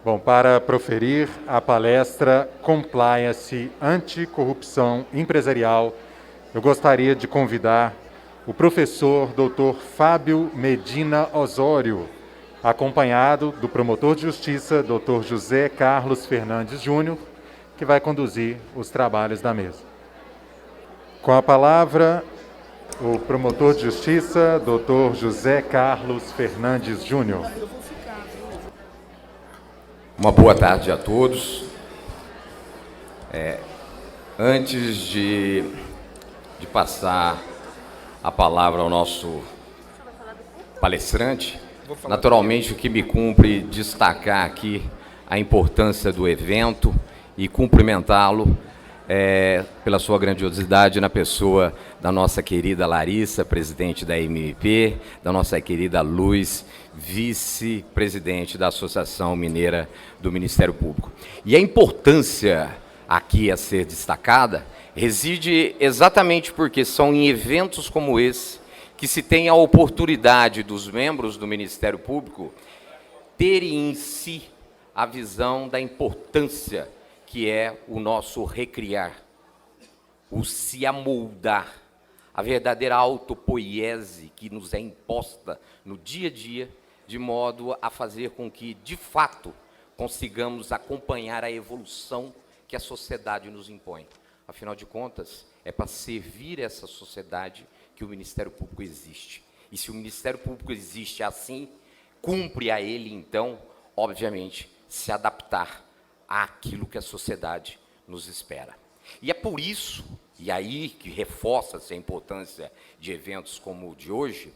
Bom, para proferir a palestra Compliance Anticorrupção Empresarial, eu gostaria de convidar o professor Dr. Fábio Medina Osório, acompanhado do promotor de justiça Dr. José Carlos Fernandes Júnior, que vai conduzir os trabalhos da mesa. Com a palavra, o promotor de justiça Dr. José Carlos Fernandes Júnior. Uma boa tarde a todos. Antes de passar a palavra ao nosso palestrante, naturalmente o que me cumpre destacar aqui a importância do evento e cumprimentá-lo pela sua grandiosidade na pessoa da nossa querida Larissa, presidente da MP, da nossa querida Luz, vice-presidente da Associação Mineira do Ministério Público. E a importância aqui a ser destacada reside exatamente porque são em eventos como esse que se tem a oportunidade dos membros do Ministério Público terem em si a visão da importância que é o nosso recriar, o se amoldar, a verdadeira autopoiese que nos é imposta no dia a dia, de modo a fazer com que, de fato, consigamos acompanhar a evolução que a sociedade nos impõe. Afinal de contas, é para servir essa sociedade que o Ministério Público existe. E se o Ministério Público existe assim, cumpre a ele, então, obviamente, se adaptar àquilo que a sociedade nos espera. E é por isso, e aí que reforça-se a importância de eventos como o de hoje,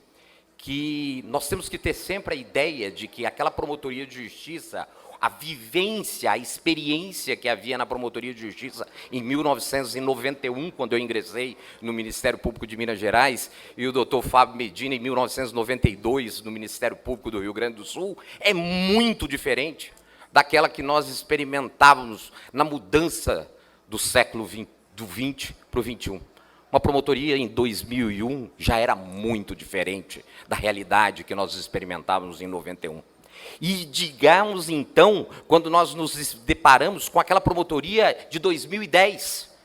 que nós temos que ter sempre a ideia de que aquela promotoria de justiça, a vivência, a experiência que havia na promotoria de justiça em 1991, quando eu ingressei no Ministério Público de Minas Gerais, e o doutor Fábio Medina, em 1992, no Ministério Público do Rio Grande do Sul, é muito diferente daquela que nós experimentávamos na mudança do século XX, do 20 para o 21. Uma promotoria em 2001 já era muito diferente da realidade que nós experimentávamos em 91. E digamos, então, quando nós nos deparamos com aquela promotoria de 2010,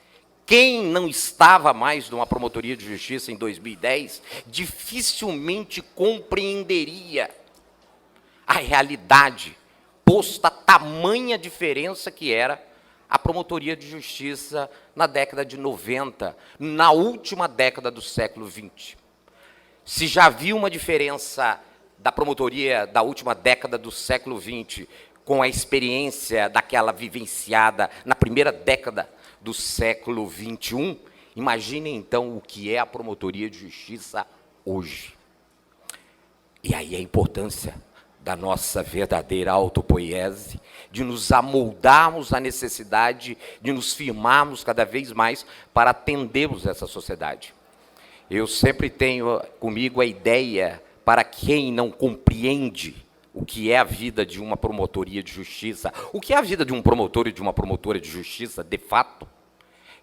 quem não estava mais numa promotoria de justiça em 2010, dificilmente compreenderia a realidade, posta a tamanha diferença que era a promotoria de justiça na década de 90, na última década do século XX. Se já havia uma diferença da promotoria da última década do século XX com a experiência daquela vivenciada na primeira década do século XXI, imaginem então o que é a promotoria de justiça hoje. E aí a importância da nossa verdadeira autopoiese, de nos amoldarmos à necessidade de nos firmarmos cada vez mais para atendermos essa sociedade. Eu sempre tenho comigo a ideia, para quem não compreende o que é a vida de uma promotoria de justiça, o que é a vida de um promotor e de uma promotora de justiça, de fato,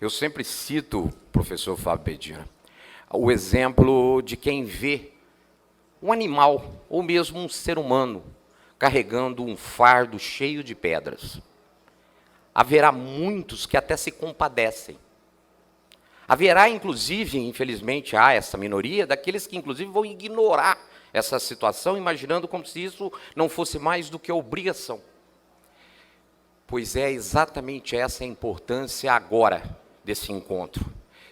eu sempre cito, professor Fábio Medina, o exemplo de quem vê um animal, ou mesmo um ser humano, carregando um fardo cheio de pedras. Haverá muitos que até se compadecem. Haverá, inclusive, infelizmente, há essa minoria, daqueles que, inclusive, vão ignorar essa situação, imaginando como se isso não fosse mais do que obrigação. Pois é exatamente essa a importância agora desse encontro.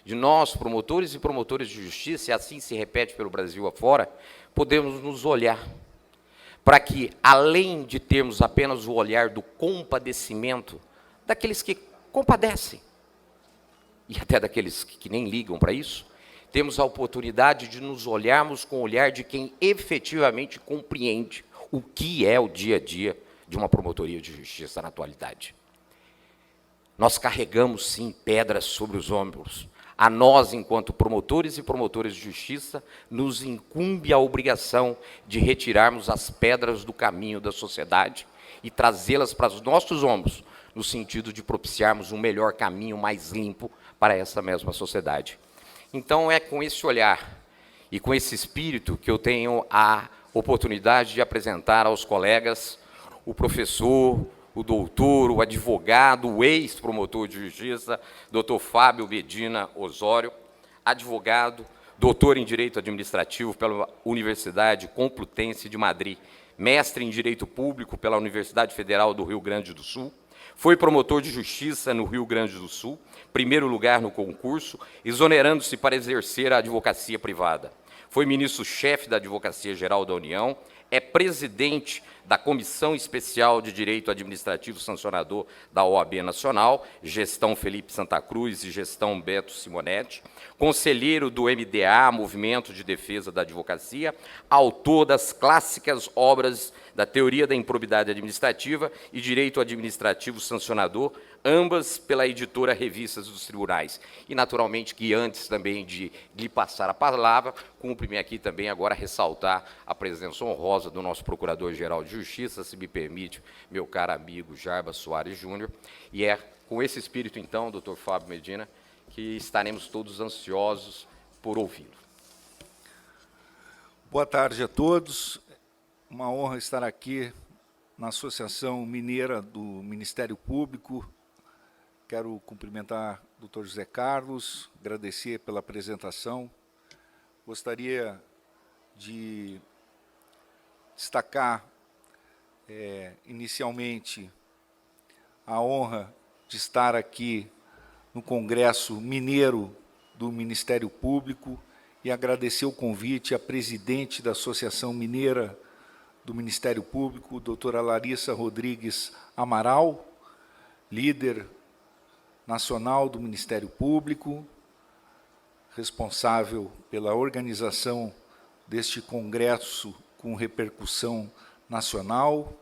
De nós, promotores e promotoras de justiça, e assim se repete pelo Brasil afora, podemos nos olhar, para que, além de termos apenas o olhar do compadecimento, daqueles que compadecem, e até daqueles que nem ligam para isso, temos a oportunidade de nos olharmos com o olhar de quem efetivamente compreende o que é o dia a dia de uma promotoria de justiça na atualidade. Nós carregamos, sim, pedras sobre os ombros. A nós, enquanto promotores e promotoras de justiça, nos incumbe a obrigação de retirarmos as pedras do caminho da sociedade e trazê-las para os nossos ombros, no sentido de propiciarmos um melhor caminho mais limpo para essa mesma sociedade. Então, é com esse olhar e com esse espírito que eu tenho a oportunidade de apresentar aos colegas o professor o doutor, o advogado, o ex-promotor de justiça, doutor Fábio Medina Osório, advogado, doutor em Direito Administrativo pela Universidade Complutense de Madrid, mestre em Direito Público pela Universidade Federal do Rio Grande do Sul, foi promotor de justiça no Rio Grande do Sul, primeiro lugar no concurso, exonerando-se para exercer a advocacia privada. Foi ministro-chefe da Advocacia Geral da União, é presidente da Comissão Especial de Direito Administrativo Sancionador da OAB Nacional, gestão Felipe Santa Cruz e gestão Beto Simonetti, conselheiro do MDA, Movimento de Defesa da Advocacia, autor das clássicas obras da Teoria da Improbidade Administrativa e Direito Administrativo Sancionador, ambas pela editora Revistas dos Tribunais. E, naturalmente, que antes também de lhe passar a palavra, cumpre-me aqui também agora ressaltar a presença honrosa do nosso Procurador-Geral de Justiça, se me permite, meu caro amigo Jarbas Soares Júnior, e é com esse espírito, então, doutor Fábio Medina, que estaremos todos ansiosos por ouvi-lo. Boa tarde a todos. Uma honra estar aqui na Associação Mineira do Ministério Público. Quero cumprimentar o Dr. José Carlos, agradecer pela apresentação. Gostaria de destacar, inicialmente, a honra de estar aqui no Congresso Mineiro do Ministério Público e agradecer o convite à presidente da Associação Mineira do Ministério Público, doutora Larissa Rodrigues Amaral, líder nacional do Ministério Público, responsável pela organização deste congresso com repercussão nacional.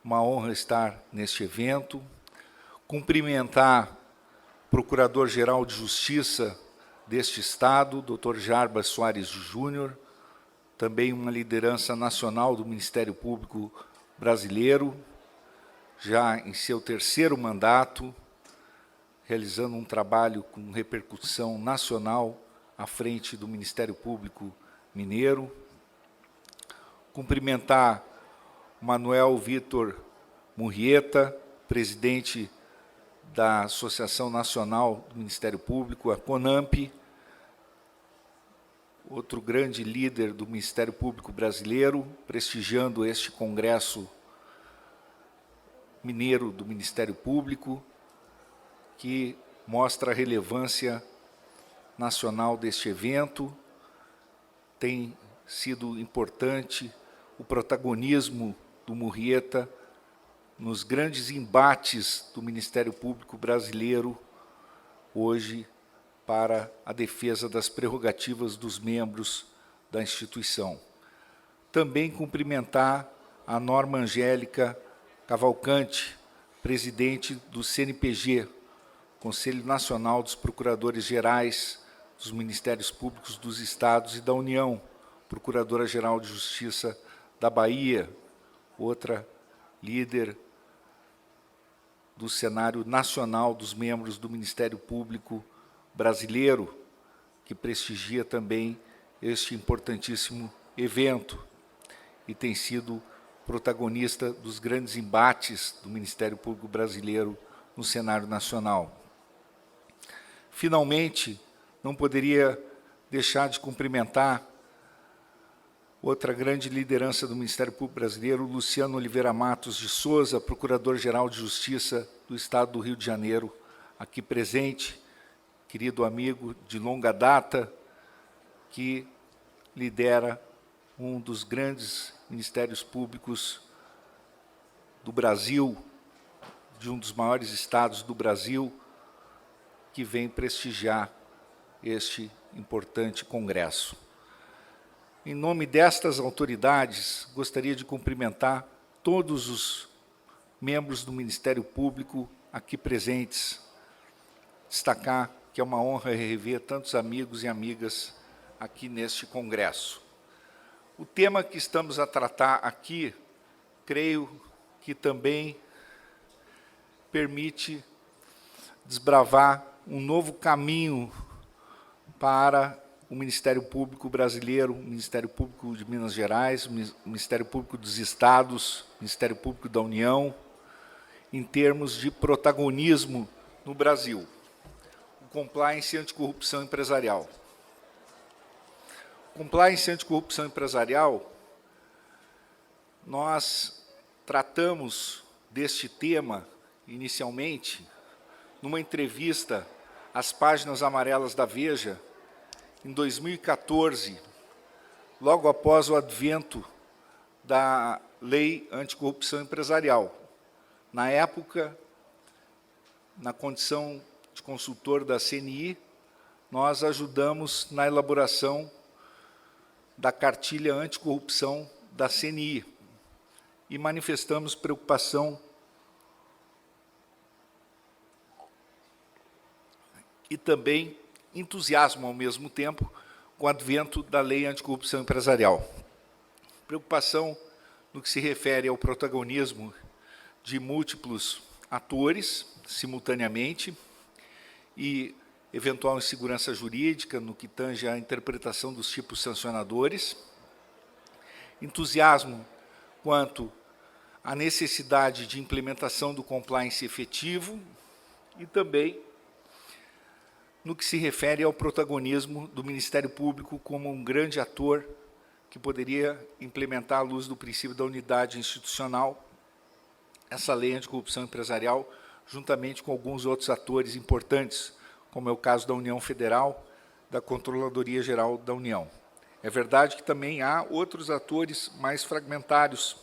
Uma honra estar neste evento. Cumprimentar o Procurador-Geral de Justiça deste Estado, Dr. Jarbas Soares Júnior, também uma liderança nacional do Ministério Público brasileiro, já em seu terceiro mandato, realizando um trabalho com repercussão nacional à frente do Ministério Público Mineiro. Cumprimentar Manuel Vitor Murrieta, presidente da Associação Nacional do Ministério Público, a CONAMP, outro grande líder do Ministério Público brasileiro, prestigiando este Congresso Mineiro do Ministério Público, que mostra a relevância nacional deste evento. Tem sido importante o protagonismo do Murrieta nos grandes embates do Ministério Público brasileiro hoje para a defesa das prerrogativas dos membros da instituição. Também cumprimentar a Norma Angélica Cavalcante, presidente do CNPG, Conselho Nacional dos Procuradores Gerais dos Ministérios Públicos dos Estados e da União, Procuradora-Geral de Justiça da Bahia, outra líder do cenário nacional dos membros do Ministério Público brasileiro, que prestigia também este importantíssimo evento e tem sido protagonista dos grandes embates do Ministério Público brasileiro no cenário nacional. Finalmente, não poderia deixar de cumprimentar outra grande liderança do Ministério Público brasileiro, Luciano Oliveira Matos de Souza, Procurador-Geral de Justiça do Estado do Rio de Janeiro, aqui presente, querido amigo de longa data, que lidera um dos grandes ministérios públicos do Brasil, de um dos maiores estados do Brasil, que vem prestigiar este importante congresso. Em nome destas autoridades, gostaria de cumprimentar todos os membros do Ministério Público aqui presentes, destacar que é uma honra rever tantos amigos e amigas aqui neste congresso. O tema que estamos a tratar aqui, creio que também permite desbravar um novo caminho para o Ministério Público brasileiro, o Ministério Público de Minas Gerais, o Ministério Público dos Estados, o Ministério Público da União, em termos de protagonismo no Brasil. O compliance anticorrupção empresarial. Compliance anticorrupção empresarial, nós tratamos deste tema, inicialmente, numa entrevista às páginas amarelas da Veja, em 2014, logo após o advento da Lei Anticorrupção Empresarial. Na época, na condição de consultor da CNI, nós ajudamos na elaboração da cartilha anticorrupção da CNI e manifestamos preocupação e também entusiasmo ao mesmo tempo com o advento da Lei Anticorrupção Empresarial. Preocupação no que se refere ao protagonismo de múltiplos atores simultaneamente e eventual insegurança jurídica no que tange à interpretação dos tipos sancionadores, entusiasmo quanto à necessidade de implementação do compliance efetivo e também no que se refere ao protagonismo do Ministério Público como um grande ator que poderia implementar, à luz do princípio da unidade institucional, essa lei anticorrupção empresarial, juntamente com alguns outros atores importantes, como é o caso da União Federal, da Controladoria Geral da União. É verdade que também há outros atores mais fragmentários,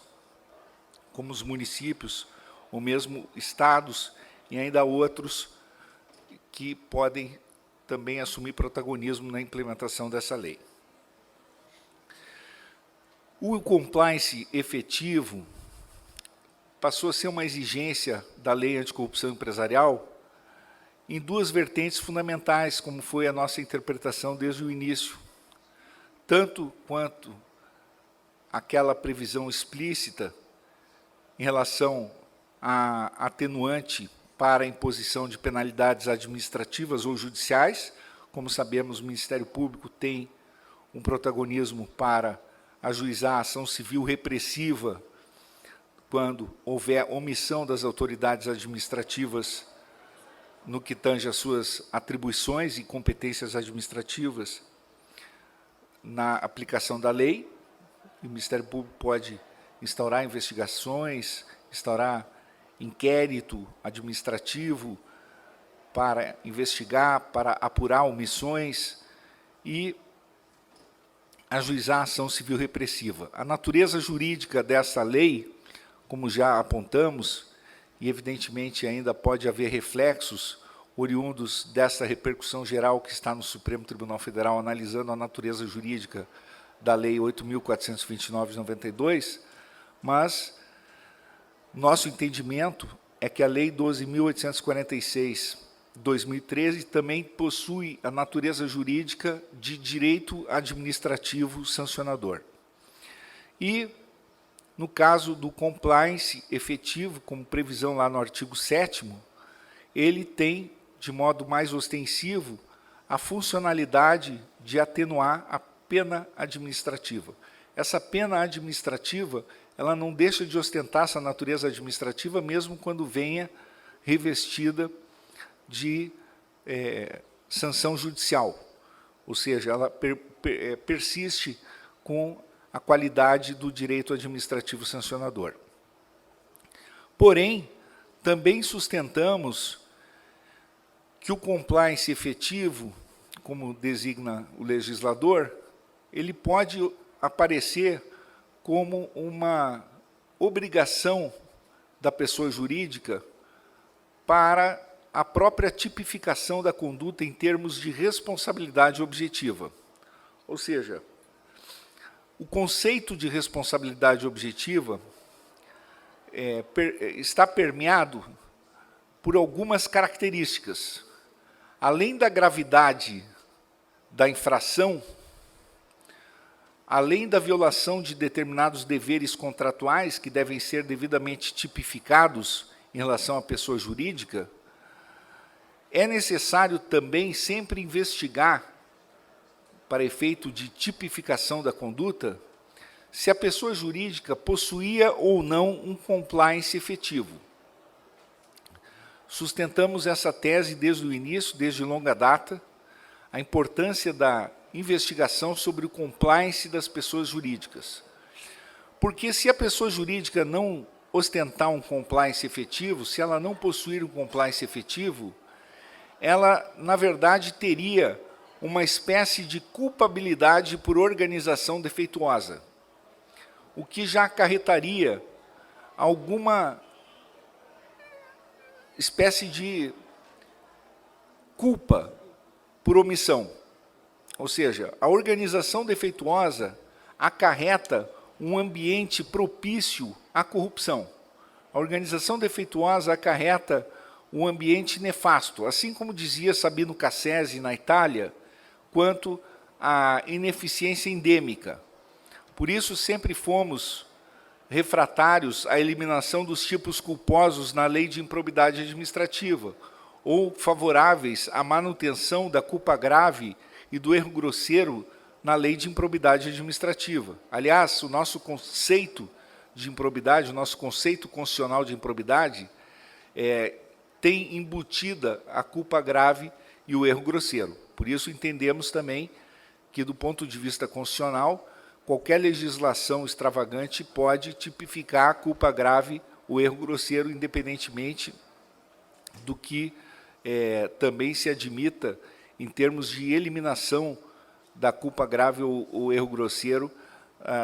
como os municípios, ou mesmo estados, e ainda outros que podem também assumir protagonismo na implementação dessa lei. O compliance efetivo passou a ser uma exigência da Lei Anticorrupção Empresarial em duas vertentes fundamentais, como foi a nossa interpretação desde o início, tanto quanto aquela previsão explícita em relação à atenuante para a imposição de penalidades administrativas ou judiciais. Como sabemos, o Ministério Público tem um protagonismo para ajuizar a ação civil repressiva quando houver omissão das autoridades administrativas no que tange às suas atribuições e competências administrativas na aplicação da lei. O Ministério Público pode instaurar investigações, instaurar inquérito administrativo para investigar, para apurar omissões e ajuizar a ação civil repressiva. A natureza jurídica dessa lei, como já apontamos, e evidentemente ainda pode haver reflexos oriundos dessa repercussão geral que está no Supremo Tribunal Federal, analisando a natureza jurídica da Lei 8.429 de 92, mas nosso entendimento é que a Lei 12.846 de 2013 também possui a natureza jurídica de direito administrativo sancionador. E, no caso do compliance efetivo, como previsão lá no artigo 7º, ele tem, de modo mais ostensivo, a funcionalidade de atenuar a pena administrativa. Essa pena administrativa, ela não deixa de ostentar essa natureza administrativa, mesmo quando venha revestida de sanção judicial. Ou seja, ela persiste com a qualidade do direito administrativo sancionador. Porém, também sustentamos que o compliance efetivo, como designa o legislador, ele pode aparecer como uma obrigação da pessoa jurídica para a própria tipificação da conduta em termos de responsabilidade objetiva. Ou seja, o conceito de responsabilidade objetiva está permeado por algumas características. Além da gravidade da infração, além da violação de determinados deveres contratuais que devem ser devidamente tipificados em relação à pessoa jurídica, é necessário também sempre investigar, para efeito de tipificação da conduta, se a pessoa jurídica possuía ou não um compliance efetivo. Sustentamos essa tese desde o início, desde longa data, a importância da investigação sobre o compliance das pessoas jurídicas. Porque se a pessoa jurídica não ostentar um compliance efetivo, se ela não possuir um compliance efetivo, ela, na verdade, teria uma espécie de culpabilidade por organização defeituosa, o que já acarretaria alguma espécie de culpa por omissão. Ou seja, a organização defeituosa acarreta um ambiente propício à corrupção. A organização defeituosa acarreta um ambiente nefasto, assim como dizia Sabino Cassese na Itália, quanto à ineficiência endêmica. Por isso, sempre fomos refratários à eliminação dos tipos culposos na lei de improbidade administrativa, ou favoráveis à manutenção da culpa grave e do erro grosseiro na lei de improbidade administrativa. Aliás, o nosso conceito de improbidade, o nosso conceito constitucional de improbidade, tem embutida a culpa grave e o erro grosseiro. Por isso, entendemos também que, do ponto de vista constitucional, qualquer legislação extravagante pode tipificar a culpa grave, o erro grosseiro, independentemente do que também se admita em termos de eliminação da culpa grave ou erro grosseiro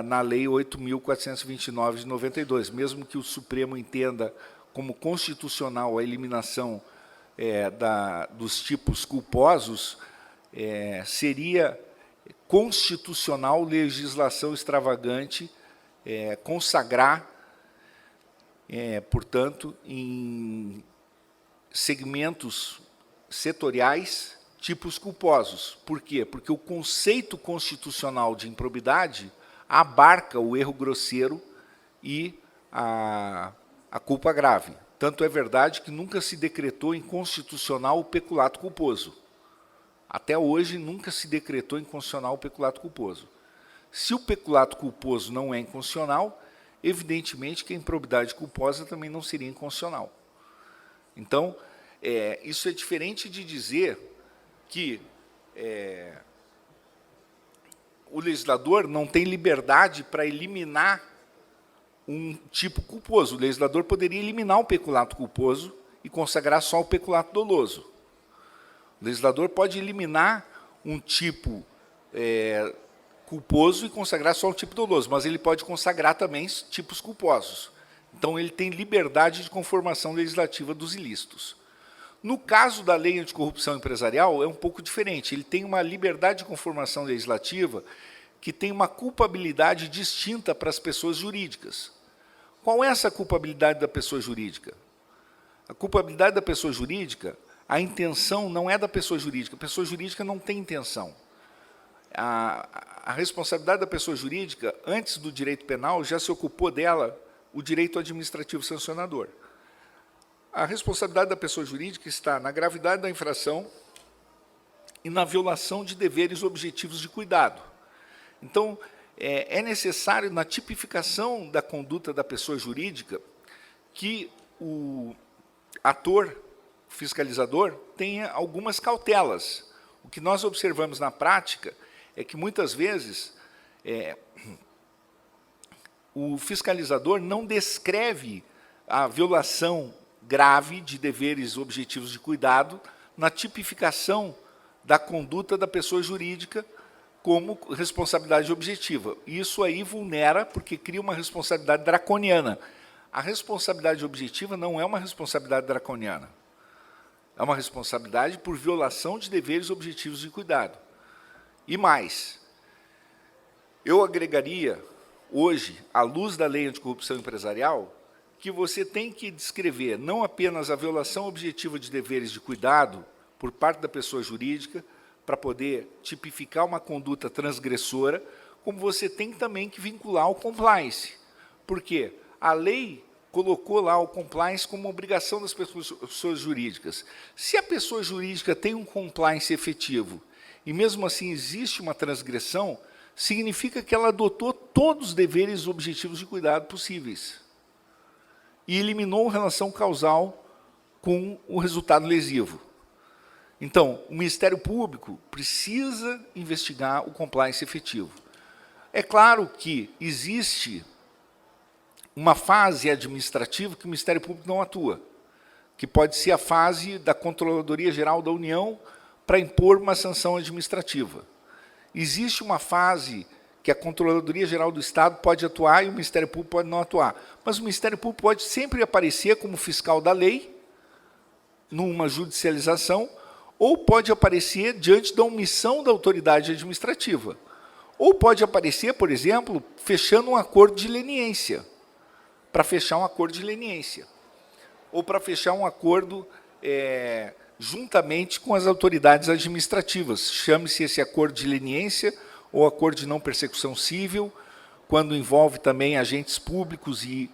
na Lei 8.429 de 92. Mesmo que o Supremo entenda como constitucional a eliminação dos tipos culposos, seria constitucional legislação extravagante consagrar, portanto, em segmentos setoriais, tipos culposos. Por quê? Porque o conceito constitucional de improbidade abarca o erro grosseiro e a culpa grave. Tanto é verdade que nunca se decretou inconstitucional o peculato culposo. Até hoje, nunca se decretou inconstitucional o peculato culposo. Se o peculato culposo não é inconstitucional, evidentemente que a improbidade culposa também não seria inconstitucional. Então, isso é diferente de dizer que o legislador não tem liberdade para eliminar um tipo culposo. O legislador poderia eliminar o peculato culposo e consagrar só o peculato doloso. O legislador pode eliminar um tipo culposo e consagrar só o tipo doloso, mas ele pode consagrar também tipos culposos. Então, ele tem liberdade de conformação legislativa dos ilícitos. No caso da Lei Anticorrupção Empresarial, é um pouco diferente. Ele tem uma liberdade de conformação legislativa que tem uma culpabilidade distinta para as pessoas jurídicas. Qual é essa culpabilidade da pessoa jurídica? A culpabilidade da pessoa jurídica, a intenção não é da pessoa jurídica. A pessoa jurídica não tem intenção. A responsabilidade da pessoa jurídica, antes do direito penal, já se ocupou dela o direito administrativo sancionador. A responsabilidade da pessoa jurídica está na gravidade da infração e na violação de deveres objetivos de cuidado. Então, é necessário, na tipificação da conduta da pessoa jurídica, que o ator fiscalizador tenha algumas cautelas. O que nós observamos na prática é que, muitas vezes, o fiscalizador não descreve a violação grave de deveres objetivos de cuidado na tipificação da conduta da pessoa jurídica como responsabilidade objetiva. Isso aí vulnera, porque cria uma responsabilidade draconiana. A responsabilidade objetiva não é uma responsabilidade draconiana. É uma responsabilidade por violação de deveres objetivos de cuidado. E mais, eu agregaria, hoje, à luz da Lei Anticorrupção Empresarial, que você tem que descrever não apenas a violação objetiva de deveres de cuidado por parte da pessoa jurídica, para poder tipificar uma conduta transgressora, como você tem também que vincular o compliance. Por quê? A lei colocou lá o compliance como obrigação das pessoas jurídicas. Se a pessoa jurídica tem um compliance efetivo e, mesmo assim, existe uma transgressão, significa que ela adotou todos os deveres objetivos de cuidado possíveis e eliminou relação causal com o resultado lesivo. Então, o Ministério Público precisa investigar o compliance efetivo. É claro que existe uma fase administrativa que o Ministério Público não atua, que pode ser a fase da Controladoria Geral da União para impor uma sanção administrativa. Existe uma fase que a Controladoria Geral do Estado pode atuar e o Ministério Público pode não atuar. Mas o Ministério Público pode sempre aparecer como fiscal da lei, numa judicialização, ou pode aparecer diante da omissão da autoridade administrativa. Ou pode aparecer, por exemplo, fechando um acordo de leniência, para fechar um acordo de leniência, ou para fechar um acordo juntamente com as autoridades administrativas. Chame-se esse acordo de leniência ou acordo de não persecução civil, quando envolve também agentes públicos e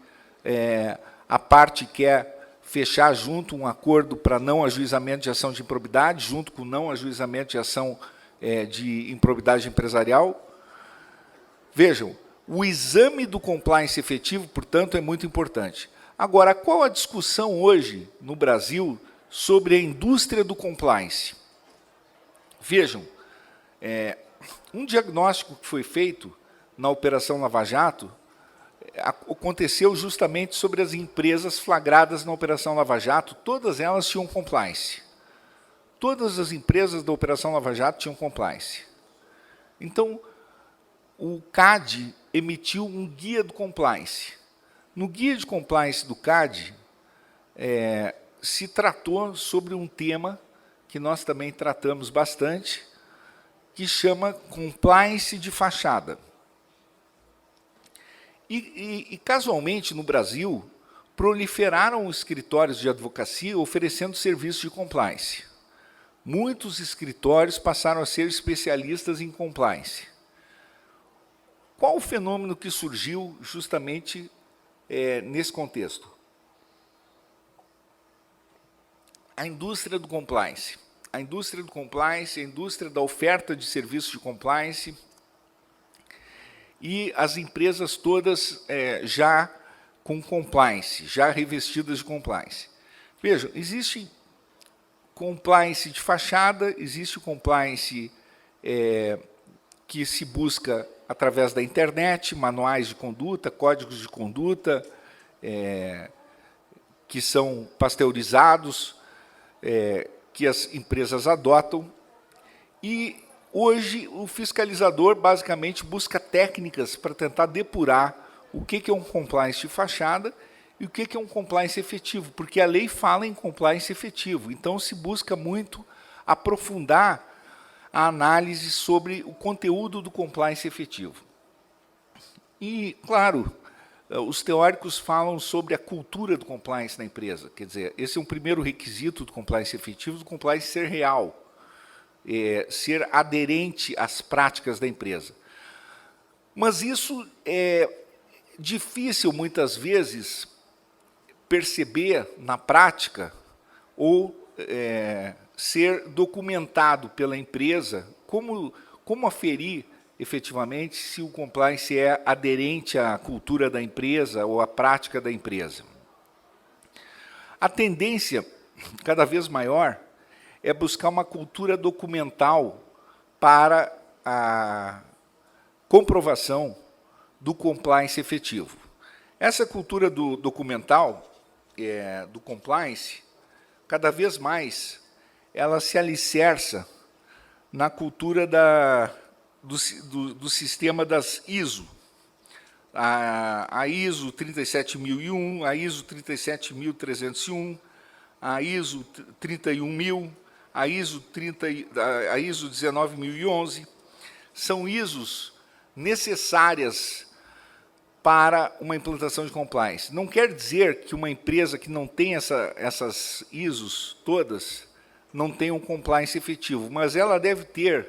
a parte quer fechar junto um acordo para não ajuizamento de ação de improbidade, junto com não ajuizamento de ação de improbidade empresarial. Vejam, o exame do compliance efetivo, portanto, é muito importante. Agora, qual a discussão hoje no Brasil sobre a indústria do compliance? Vejam, um diagnóstico que foi feito na Operação Lava Jato aconteceu justamente sobre as empresas flagradas na Operação Lava Jato, todas elas tinham compliance. Todas as empresas da Operação Lava Jato tinham compliance. Então, o CAD emitiu um guia do compliance. No guia de compliance do CAD, se tratou sobre um tema que nós também tratamos bastante, que chama compliance de fachada. E casualmente, no Brasil, proliferaram escritórios de advocacia oferecendo serviços de compliance. Muitos escritórios passaram a ser especialistas em compliance. Qual o fenômeno que surgiu justamente nesse contexto? A indústria do compliance. A indústria do compliance, a indústria da oferta de serviços de compliance, e as empresas todas já com compliance, já revestidas de compliance. Vejam, existe compliance de fachada, existe compliance que se busca através da internet, manuais de conduta, códigos de conduta, que são pasteurizados, que as empresas adotam, e hoje, o fiscalizador, basicamente, busca técnicas para tentar depurar o que é um compliance de fachada e o que é um compliance efetivo, porque a lei fala em compliance efetivo. Então, se busca muito aprofundar a análise sobre o conteúdo do compliance efetivo. E, claro, os teóricos falam sobre a cultura do compliance na empresa. Quer dizer, esse é um primeiro requisito do compliance efetivo, do compliance ser real. Ser aderente às práticas da empresa. Mas isso é difícil, muitas vezes, perceber na prática ou ser documentado pela empresa, como aferir efetivamente se o compliance é aderente à cultura da empresa ou à prática da empresa. A tendência, cada vez maior, é buscar uma cultura documental para a comprovação do compliance efetivo. Essa cultura documental, do compliance, cada vez mais, ela se alicerça na cultura do sistema das ISO. A ISO 37001, a ISO 37301, a ISO 31000, a ISO 19011, são ISOs necessárias para uma implantação de compliance. Não quer dizer que uma empresa que não tem essas ISOs todas não tenha um compliance efetivo, mas ela deve ter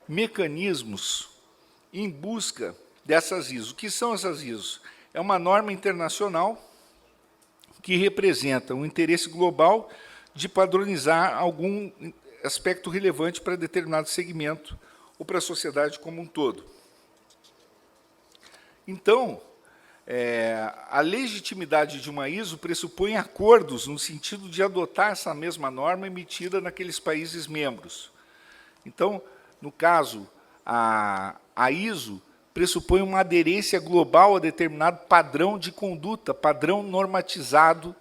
mecanismos em busca dessas ISOs. O que são essas ISOs? É uma norma internacional que representa um interesse global de padronizar algum aspecto relevante para determinado segmento ou para a sociedade como um todo. Então, a legitimidade de uma ISO pressupõe acordos no sentido de adotar essa mesma norma emitida naqueles países membros. Então, no caso, a ISO pressupõe uma aderência global a determinado padrão de conduta, padrão normatizado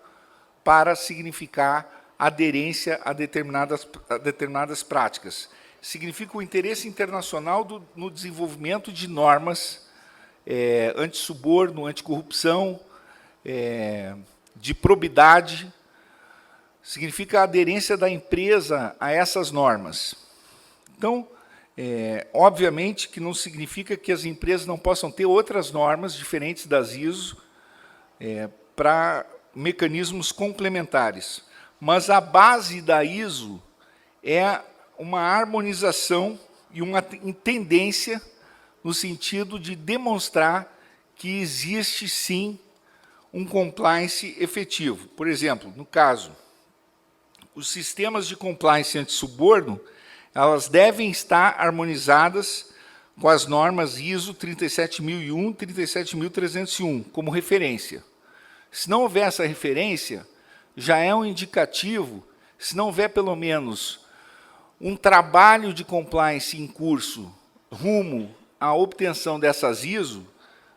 para significar aderência a determinadas práticas. Significa o interesse internacional no desenvolvimento de normas antissuborno, anticorrupção, de probidade. Significa a aderência da empresa a essas normas. Então, obviamente que não significa que as empresas não possam ter outras normas diferentes das ISO para mecanismos complementares. Mas a base da ISO é uma harmonização e uma tendência no sentido de demonstrar que existe, sim, um compliance efetivo. Por exemplo, no caso, os sistemas de compliance antissuborno, elas devem estar harmonizadas com as normas ISO 37001 e 37301, como referência. Se não houver essa referência, já é um indicativo, se não houver pelo menos um trabalho de compliance em curso rumo à obtenção dessas ISO,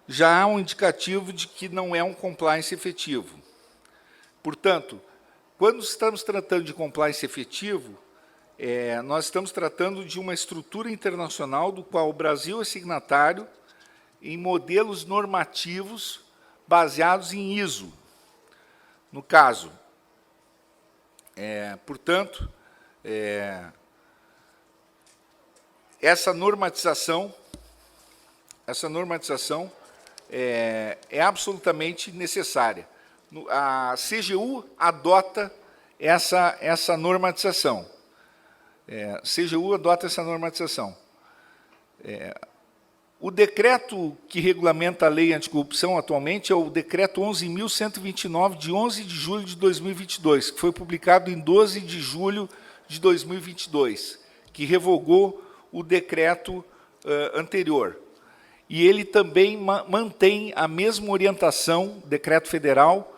já há um indicativo de que não é um compliance efetivo. Portanto, quando estamos tratando de compliance efetivo, nós estamos tratando de uma estrutura internacional do qual o Brasil é signatário em modelos normativos baseados em ISO. No caso, portanto, essa normatização é absolutamente necessária. A CGU adota essa normatização. O decreto que regulamenta a lei anticorrupção atualmente é o decreto 11.129, de 11 de julho de 2022, que foi publicado em 12 de julho de 2022, que revogou o decreto anterior. E ele também mantém a mesma orientação, decreto federal,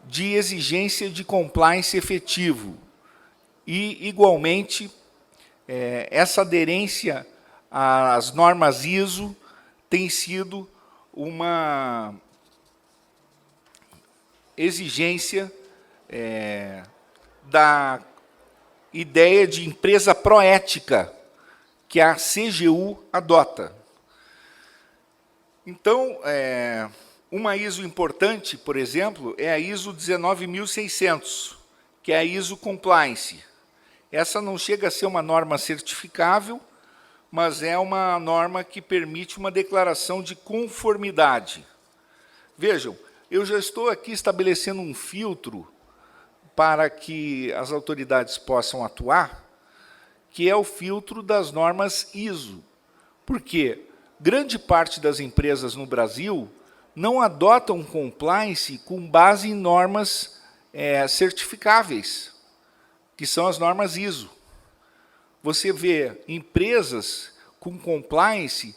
de exigência de compliance efetivo. E, igualmente, essa aderência às normas ISO tem sido uma exigência da ideia de empresa proética que a CGU adota. Então, uma ISO importante, por exemplo, é a ISO 19600, que é a ISO Compliance. Essa não chega a ser uma norma certificável, mas é uma norma que permite uma declaração de conformidade. Vejam, eu já estou aqui estabelecendo um filtro para que as autoridades possam atuar, que é o filtro das normas ISO. Porque grande parte das empresas no Brasil não adotam compliance com base em normas certificáveis, que são as normas ISO. Você vê empresas com compliance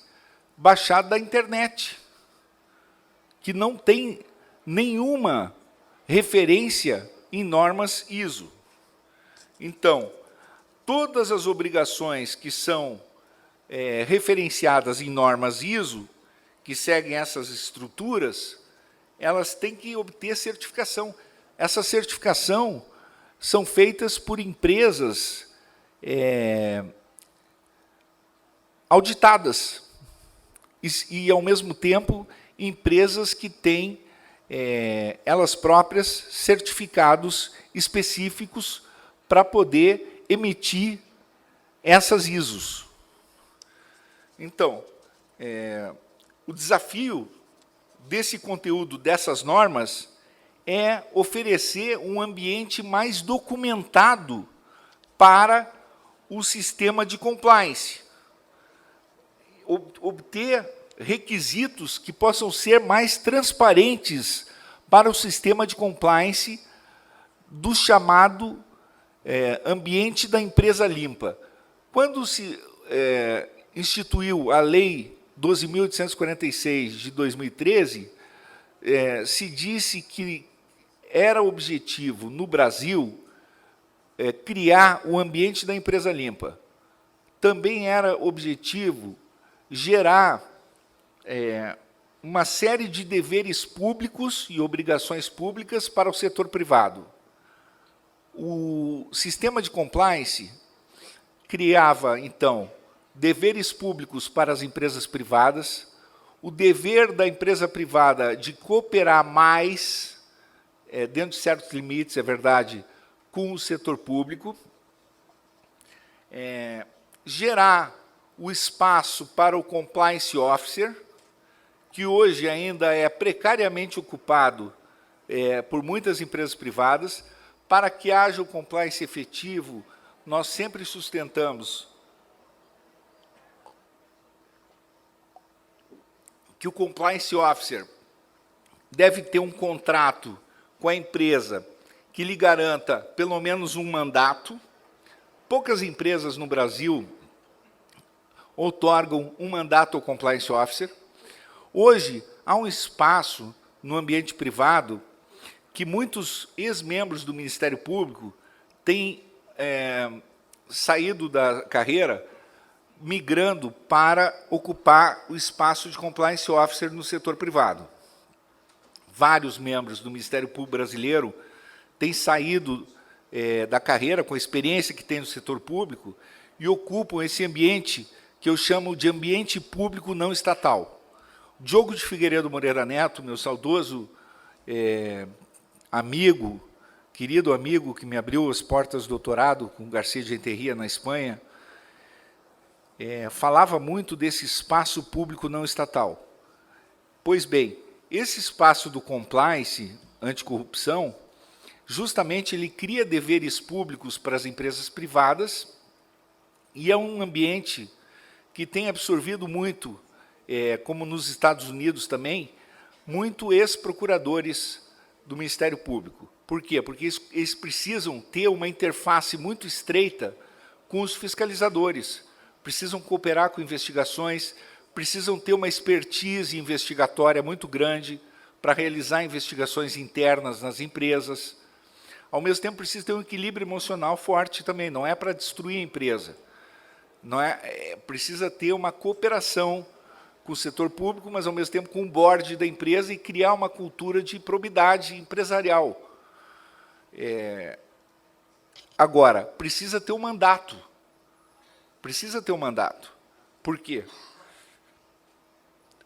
baixado da internet, que não tem nenhuma referência em normas ISO. Então, todas as obrigações que são referenciadas em normas ISO, que seguem essas estruturas, elas têm que obter certificação. Essa certificação são feitas por empresas auditadas e, ao mesmo tempo, empresas que têm, elas próprias, certificados específicos para poder emitir essas ISOs. Então, o desafio desse conteúdo, dessas normas, é oferecer um ambiente mais documentado para o sistema de compliance. Obter requisitos que possam ser mais transparentes para o sistema de compliance do chamado ambiente da empresa limpa. Quando se instituiu a lei 12.846 de 2013, se disse que era objetivo, no Brasil, criar o ambiente da empresa limpa. Também era objetivo gerar uma série de deveres públicos e obrigações públicas para o setor privado. O sistema de compliance criava, então, deveres públicos para as empresas privadas, o dever da empresa privada de cooperar mais, dentro de certos limites, é verdade, com o setor público, gerar o espaço para o compliance officer, que hoje ainda é precariamente ocupado por muitas empresas privadas. Para que haja o compliance efetivo, nós sempre sustentamos que o compliance officer deve ter um contrato com a empresa que lhe garanta pelo menos um mandato. Poucas empresas no Brasil outorgam um mandato ao compliance officer. Hoje, há um espaço no ambiente privado que muitos ex-membros do Ministério Público têm saído da carreira, migrando para ocupar o espaço de compliance officer no setor privado. Vários membros do Ministério Público brasileiro têm saído da carreira com a experiência que têm no setor público e ocupam esse ambiente que eu chamo de ambiente público não estatal. Diogo de Figueiredo Moreira Neto, meu saudoso amigo, querido amigo, que me abriu as portas do doutorado com Garcia de Enterria, na Espanha, falava muito desse espaço público não estatal. Pois bem, esse espaço do compliance anticorrupção, justamente ele cria deveres públicos para as empresas privadas e é um ambiente que tem absorvido muito, como nos Estados Unidos também, muito ex-procuradores do Ministério Público. Por quê? Porque eles precisam ter uma interface muito estreita com os fiscalizadores, precisam cooperar com investigações, precisam ter uma expertise investigatória muito grande para realizar investigações internas nas empresas. Ao mesmo tempo, precisa ter um equilíbrio emocional forte também, não é para destruir a empresa. Precisa ter uma cooperação com o setor público, mas, ao mesmo tempo, com o board da empresa e criar uma cultura de probidade empresarial. Agora, precisa ter um mandato. Precisa ter um mandato. Por quê?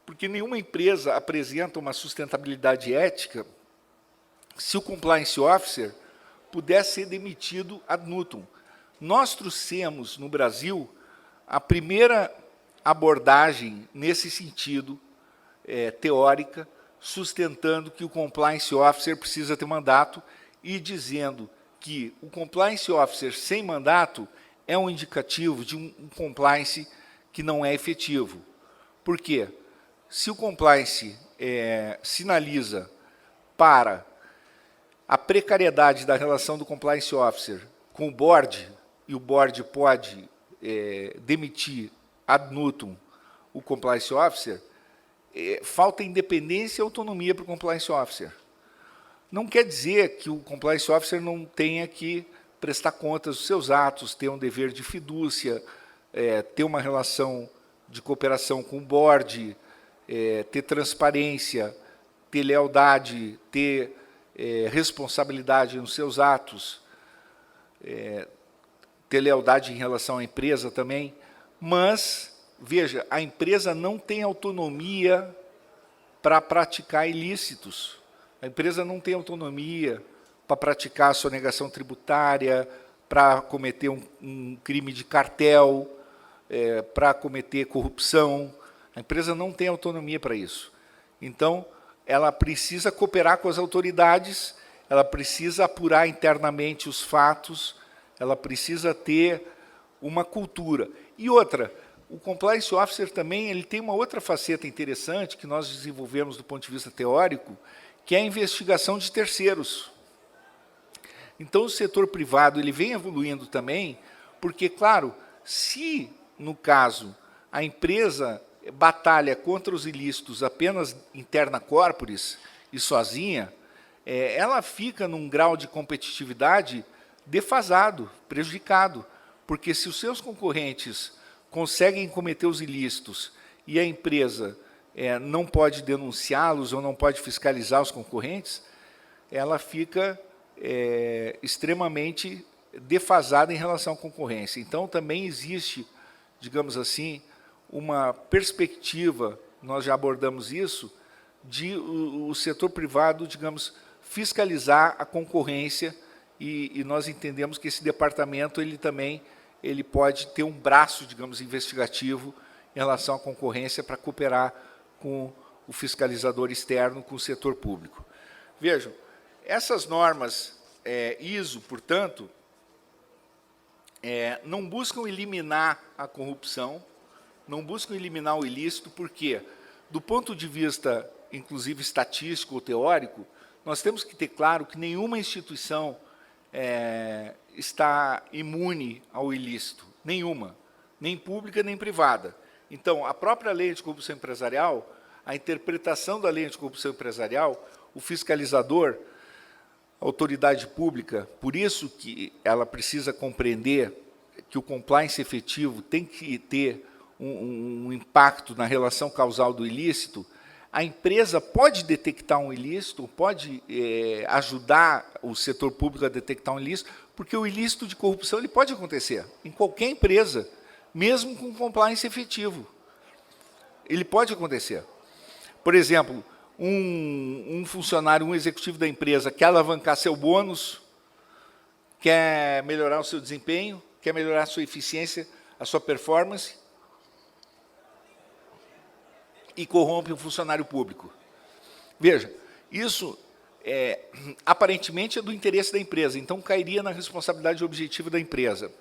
Porque nenhuma empresa apresenta uma sustentabilidade ética se o compliance officer puder ser demitido ad nutum. Nós trouxemos, no Brasil, a primeira abordagem nesse sentido, teórica, sustentando que o compliance officer precisa ter mandato e dizendo que o compliance officer sem mandato é um indicativo de um compliance que não é efetivo. Por quê? Se o compliance sinaliza para a precariedade da relação do compliance officer com o board, e o board pode demitir ad nutum o compliance officer, falta independência e autonomia para o compliance officer. Não quer dizer que o compliance officer não tenha que prestar contas dos seus atos, ter um dever de fidúcia, ter uma relação de cooperação com o board, ter transparência, ter lealdade, ter responsabilidade nos seus atos, ter lealdade em relação à empresa também, mas, veja, a empresa não tem autonomia para praticar ilícitos. A empresa não tem autonomia para praticar a sonegação tributária, para cometer um crime de cartel, para cometer corrupção. A empresa não tem autonomia para isso. Então, ela precisa cooperar com as autoridades, ela precisa apurar internamente os fatos, ela precisa ter uma cultura. E outra, o compliance officer também ele tem uma outra faceta interessante que nós desenvolvemos do ponto de vista teórico, que é a investigação de terceiros. Então, o setor privado ele vem evoluindo também, porque, claro, se, no caso, a empresa batalha contra os ilícitos apenas interna corporis e sozinha, ela fica num grau de competitividade defasado, prejudicado, porque se os seus concorrentes conseguem cometer os ilícitos e a empresa não pode denunciá-los ou não pode fiscalizar os concorrentes, ela fica extremamente defasada em relação à concorrência. Então, também existe, digamos assim, uma perspectiva, nós já abordamos isso, de o setor privado, digamos, fiscalizar a concorrência, e nós entendemos que esse departamento ele pode ter um braço, digamos, investigativo em relação à concorrência para cooperar com o fiscalizador externo, com o setor público. Vejam, essas normas ISO, portanto, não buscam eliminar a corrupção, não buscam eliminar o ilícito, porque, do ponto de vista, inclusive, estatístico ou teórico, nós temos que ter claro que nenhuma instituição está imune ao ilícito, nenhuma, nem pública nem privada. Então, a própria lei anticorrupção empresarial, a interpretação da lei anticorrupção empresarial, o fiscalizador, a autoridade pública, por isso que ela precisa compreender que o compliance efetivo tem que ter um impacto na relação causal do ilícito. A empresa pode detectar um ilícito, pode ajudar o setor público a detectar um ilícito, porque o ilícito de corrupção ele pode acontecer em qualquer empresa, mesmo com compliance efetivo. Ele pode acontecer. Por exemplo, um funcionário, um executivo da empresa quer alavancar seu bônus, quer melhorar o seu desempenho, quer melhorar a sua eficiência, a sua performance, e corrompe um funcionário público. Veja, isso aparentemente é do interesse da empresa, então cairia na responsabilidade objetiva da empresa.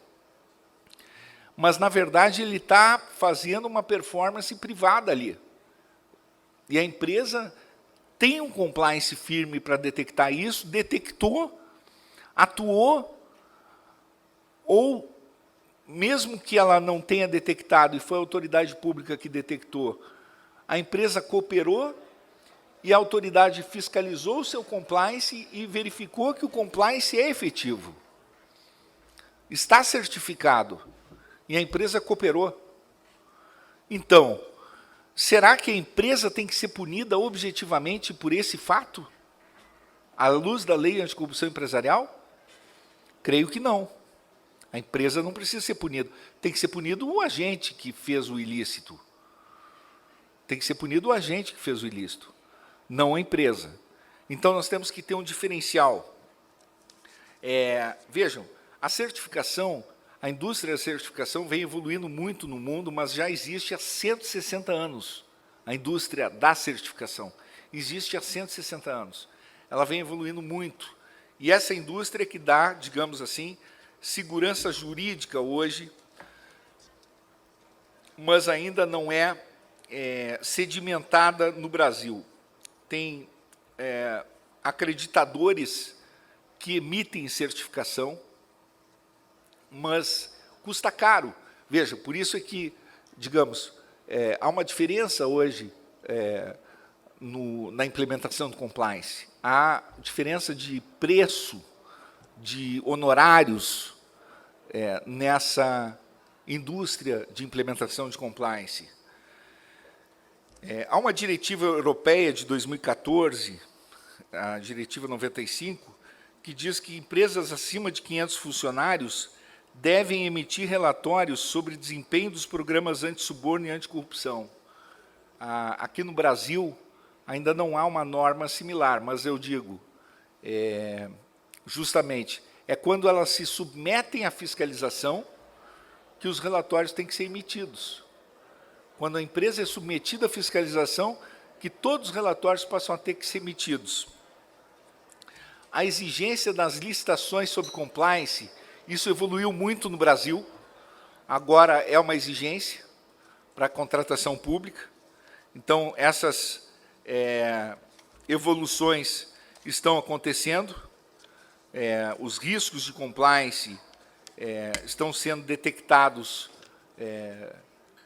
Mas, na verdade, ele está fazendo uma performance privada ali. E a empresa tem um compliance firme para detectar isso, detectou, atuou, ou, mesmo que ela não tenha detectado, e foi a autoridade pública que detectou, a empresa cooperou e a autoridade fiscalizou o seu compliance e verificou que o compliance é efetivo. Está certificado. E a empresa cooperou. Então, será que a empresa tem que ser punida objetivamente por esse fato? À luz da lei anticorrupção empresarial? Creio que não. A empresa não precisa ser punida. Tem que ser punido o agente que fez o ilícito. Tem que ser punido o agente que fez o ilícito, não a empresa. Então, nós temos que ter um diferencial. Vejam, a certificação, a indústria da certificação vem evoluindo muito no mundo, mas já existe há 160 anos. A indústria da certificação existe há 160 anos. Ela vem evoluindo muito. E essa indústria que dá, digamos assim, segurança jurídica hoje, mas ainda não é sedimentada no Brasil. Tem acreditadores que emitem certificação, mas custa caro. Veja, por isso é que, digamos, há uma diferença hoje na implementação do compliance. Há diferença de preço, de honorários nessa indústria de implementação de compliance. Há uma diretiva europeia de 2014, a diretiva 95, que diz que empresas acima de 500 funcionários devem emitir relatórios sobre desempenho dos programas anti-suborno e anticorrupção. Aqui no Brasil, ainda não há uma norma similar, mas eu digo, justamente, é quando elas se submetem à fiscalização que os relatórios têm que ser emitidos. Quando a empresa é submetida à fiscalização, que todos os relatórios passam a ter que ser emitidos. A exigência das licitações sobre compliance, isso evoluiu muito no Brasil, agora é uma exigência para a contratação pública. Então, essas evoluções estão acontecendo, os riscos de compliance estão sendo detectados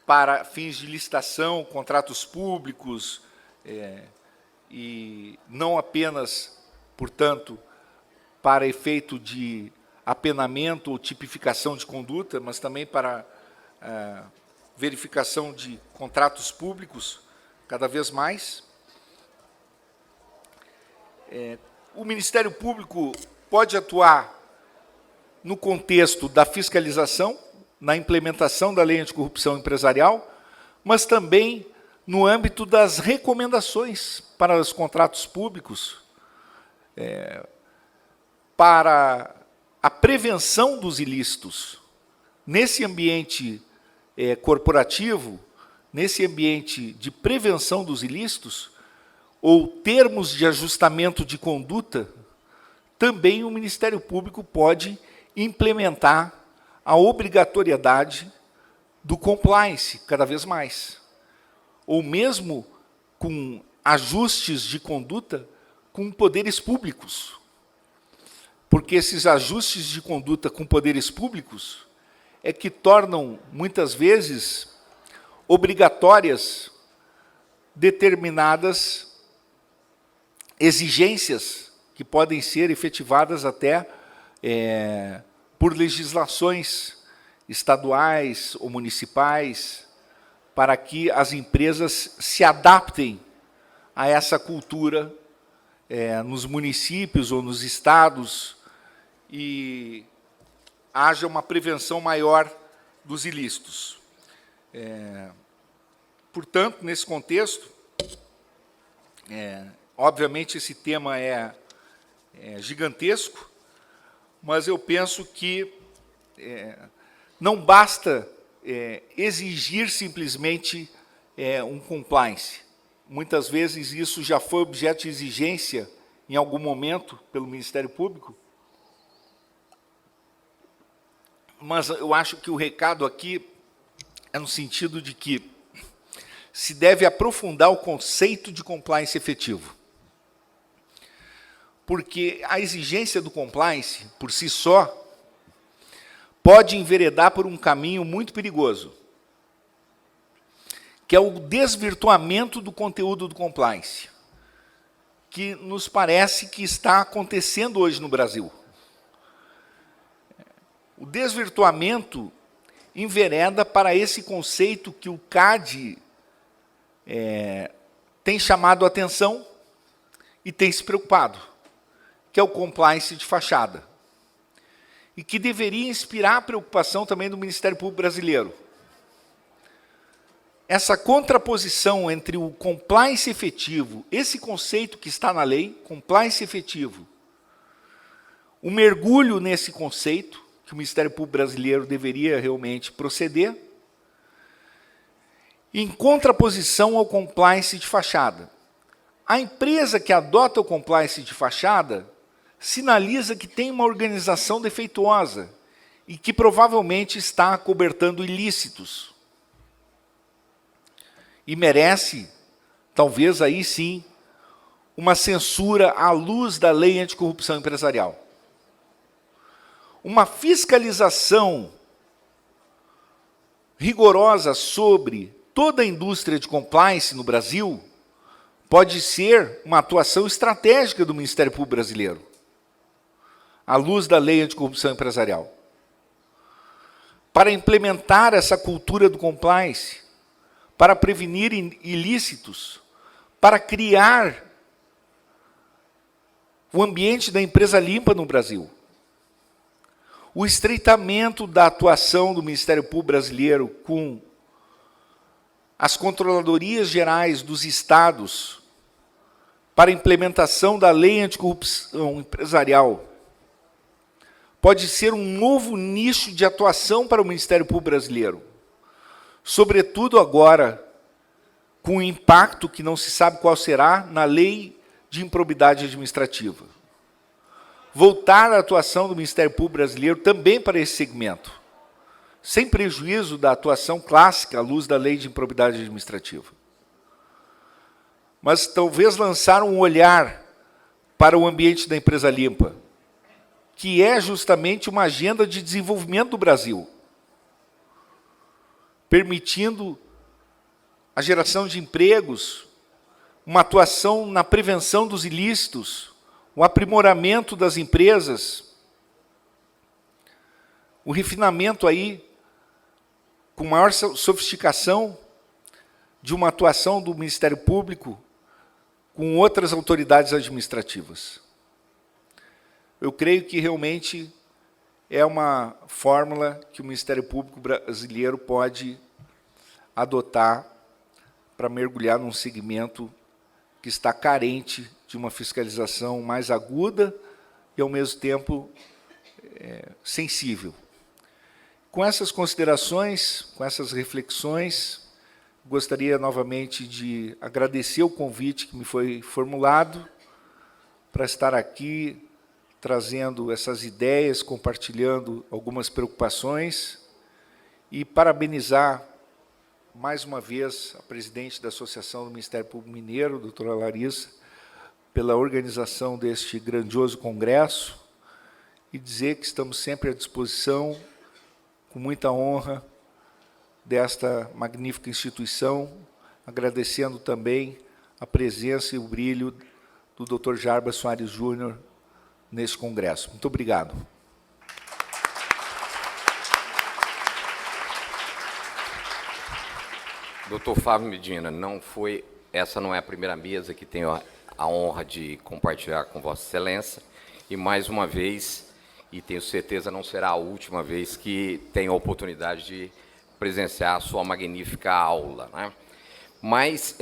para fins de licitação, contratos públicos, e não apenas, portanto, para efeito de apenamento ou tipificação de conduta, mas também para verificação de contratos públicos, cada vez mais. O Ministério Público pode atuar no contexto da fiscalização, na implementação da Lei Anticorrupção Empresarial, mas também no âmbito das recomendações para os contratos públicos, para a prevenção dos ilícitos. Nesse ambiente corporativo, nesse ambiente de prevenção dos ilícitos, ou termos de ajustamento de conduta, também o Ministério Público pode implementar a obrigatoriedade do compliance, cada vez mais. Ou mesmo com ajustes de conduta com poderes públicos. Porque esses ajustes de conduta com poderes públicos é que tornam, muitas vezes, obrigatórias determinadas exigências que podem ser efetivadas até por legislações estaduais ou municipais, para que as empresas se adaptem a essa cultura nos municípios ou nos estados e haja uma prevenção maior dos ilícitos. Portanto, nesse contexto, obviamente esse tema é gigantesco, mas eu penso que não basta exigir simplesmente um compliance. Muitas vezes isso já foi objeto de exigência em algum momento pelo Ministério Público, mas eu acho que o recado aqui é no sentido de que se deve aprofundar o conceito de compliance efetivo. Porque a exigência do compliance, por si só, pode enveredar por um caminho muito perigoso, que é o desvirtuamento do conteúdo do compliance, que nos parece que está acontecendo hoje no Brasil. O desvirtuamento envereda para esse conceito que o CAD tem chamado a atenção e tem se preocupado, que é o compliance de fachada, e que deveria inspirar a preocupação também do Ministério Público brasileiro. Essa contraposição entre o compliance efetivo, esse conceito que está na lei, compliance efetivo, o mergulho nesse conceito, que o Ministério Público brasileiro deveria realmente proceder, em contraposição ao compliance de fachada. A empresa que adota o compliance de fachada sinaliza que tem uma organização defeituosa e que provavelmente está acobertando ilícitos. E merece, talvez aí sim, uma censura à luz da Lei Anticorrupção Empresarial. Uma fiscalização rigorosa sobre toda a indústria de compliance no Brasil pode ser uma atuação estratégica do Ministério Público brasileiro, à luz da Lei Anticorrupção Empresarial. Para implementar essa cultura do compliance, para prevenir ilícitos, para criar o ambiente da empresa limpa no Brasil. O estreitamento da atuação do Ministério Público brasileiro com as controladorias gerais dos estados para a implementação da Lei Anticorrupção Empresarial pode ser um novo nicho de atuação para o Ministério Público brasileiro, sobretudo agora, com o impacto que não se sabe qual será na Lei de Improbidade Administrativa. Voltar a atuação do Ministério Público brasileiro também para esse segmento, sem prejuízo da atuação clássica à luz da Lei de Improbidade Administrativa. Mas talvez lançar um olhar para o ambiente da empresa limpa, que é justamente uma agenda de desenvolvimento do Brasil, permitindo a geração de empregos, uma atuação na prevenção dos ilícitos, o aprimoramento das empresas, o refinamento aí, com maior sofisticação, de uma atuação do Ministério Público com outras autoridades administrativas. Eu creio que realmente é uma fórmula que o Ministério Público brasileiro pode adotar para mergulhar num segmento que está carente de uma fiscalização mais aguda e, ao mesmo tempo, sensível. Com essas considerações, com essas reflexões, gostaria novamente de agradecer o convite que me foi formulado para estar aqui trazendo essas ideias, compartilhando algumas preocupações e parabenizar mais uma vez a presidente da Associação do Ministério Público Mineiro, doutora Larissa, pela organização deste grandioso congresso e dizer que estamos sempre à disposição, com muita honra, desta magnífica instituição, agradecendo também a presença e o brilho do Dr. Jarbas Soares Júnior nesse congresso. Muito obrigado. Doutor Fábio Medina, essa não é a primeira mesa que tenho a honra de compartilhar com Vossa Excelência, e mais uma vez, e tenho certeza não será a última vez que tenho a oportunidade de presenciar a sua magnífica aula, né? Mas